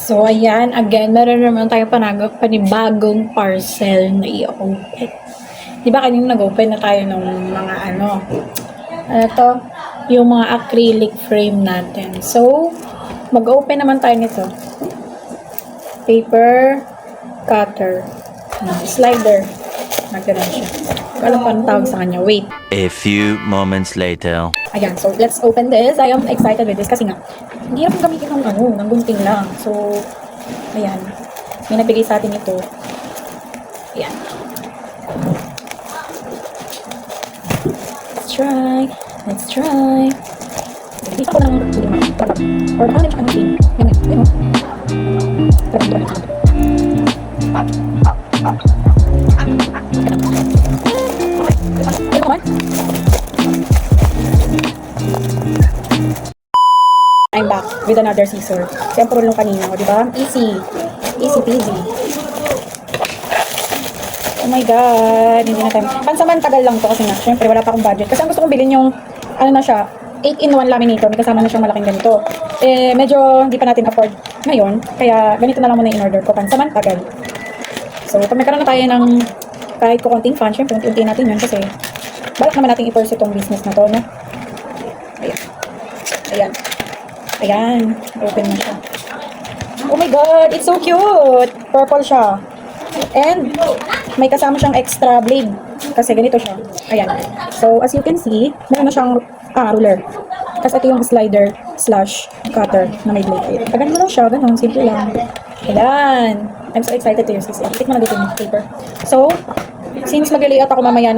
So, ayan. Again, meron naman tayo panibagong parcel na i-open. Di ba kanina nag-open na tayo ng mga ano to? Yung mga acrylic frame natin. So, mag-open naman tayo nito. Paper cutter. Slider. Nagkaroon siya. Alam pa ang tawag sa kanya. Wait. A few moments later. Ayan, so let's open this. I am excited with this kasi nga, hindi na gamitin ng gunting lang. So, ayan. May nabigay sa atin ito. Ayan. Let's try. Let's try. Dito ko lang or baka na siya gunting. Yan, yan. I'm back with another scissor. Siyempre lang kanina, di ba? Easy. Easy peasy. Oh my God. Hindi na tayo. Pansamantagal lang to kasi nga, siyempre wala pa akong budget. Kasi ang gusto kong bilhin yung, ano na siya, 8-in-1 laminator. May kasama na siyang malaking ganito. Eh, medyo hindi pa natin afford ngayon. Kaya ganito na lang muna in-order ko. Pansamantagal. So, pag nagkaroon na tayo ng kahit kukunting fan, siyempre, unti-unti natin yun kasi balak naman natin i-force itong business na to, no? Ayan. Ayan. Ayan. Open na siya. Oh my God! It's so cute! Purple siya. And, may kasama siyang extra blade. Kasi ganito siya. Ayan. So, as you can see, meron na siyang ruler. Tapos ito yung slider / cutter na may blade. Ayan. Pagano mo lang siya. Ganun. Simple lang. Ayan. I'm so excited to use this. Tikit mo na dito yung paper. So, since mag-layout ako mamaya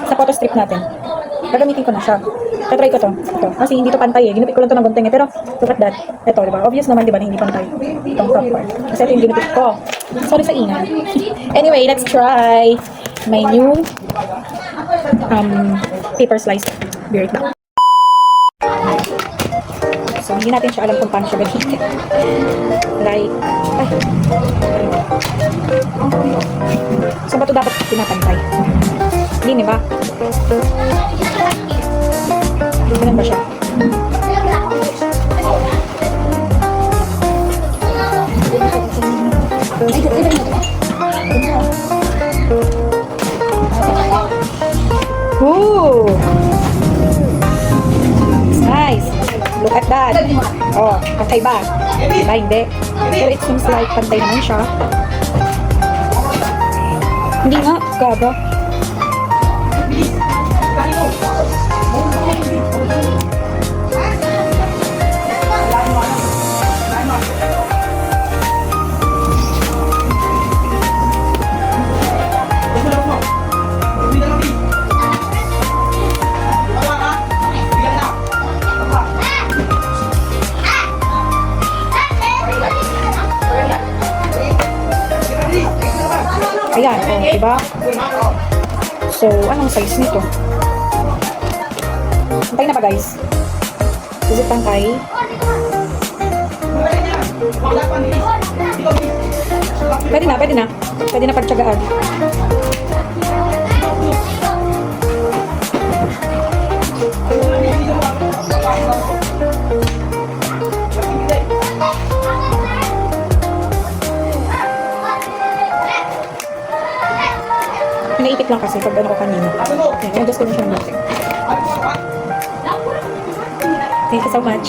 sa photo strip natin, gagamitin ko na siya. Tatry ko to. Ito. Kasi hindi to pantay eh. Ginupit ko lang to ng gunting eh. Pero, look at that. Ito, diba? Obvious naman, diba, na hindi pantay. Itong top part. Kasi ito yung ginupit ko. Sorry sa ingay. Anyway, let's try my new paper slicer. Be right back. So, hindi natin siya alam kung paano siya gamitin. Like, so, ba ito dapat pinapantay? Hindi, diba? Ganun ba siya? Ooh! It's nice. Look at that. Oh, pantay ba? Diba, hindi. Pero it seems like pantay naman siya. Hindi nga, gaga. Ayan, oh, diba? So, anong size nito? Pantay na pa, guys. Is it pantay? Pwede na, pwede na. Pwede na pagtsagaan. Pinaipit lang kasi pag ano ko kanina. Ayan, adjust ko na siya ng buti. Thank you so much.